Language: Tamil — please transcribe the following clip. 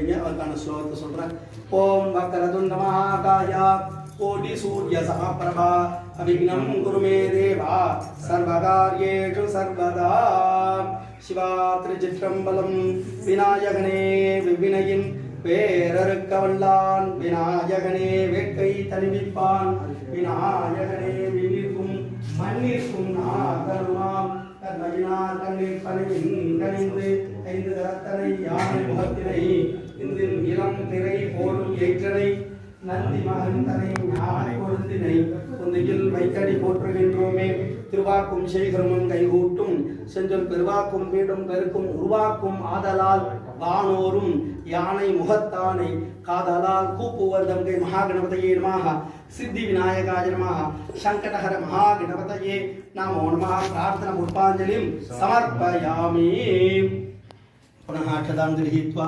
அதுக்கான ஸ்லோகத்தை சொல்றேன். ஓம் வக்கரதுண்ட மகாகாய கோடி சூரிய சமப்பிரபா அவிக்னம் குரு மே தேவா சர்வகார்யேஷு சர்வதா. சிவா திருச்சிற்றம்பலம். விநாயகனே விவினையின் பேரறுக்க வல்லான், விநாயகனே வேட்கை தணிவிப்பான், விநாயகனே விண்ணிற்கும் மண்ணிற்கும் நாகருமாம் கண்மையினார் கண்ணீர் பணிவின் கணிந்து ஐந்து கரத்தனை யானை முகத்தினை இந்தின் இளம் திரை போடும் ஏற்றனை நந்தி மகன் தனை ஞான கொழுந்தினை குந்தையில் வைக்கடி போற்றுகின்றோமே. திருவாக்கும் செய்கருமும் கைகூட்டும் செஞ்சொல் பெருவாக்கும் வீடும் பெருக்கும் உருவாக்கும் ஆதலால் வானோரும் யானை முகத்தானை காதலால் கூப்புவர் தங்கை மகாகணபதியே நமஹ. சித்தி விநாயகாய நமஹ. சங்கடஹர மகாகணபதியே நமோ நமஹ. பிரார்த்தன புஷ்பாஞ்சலிம் சமர்ப்பயாமி. पुनः अक्षतां गृहीत्वा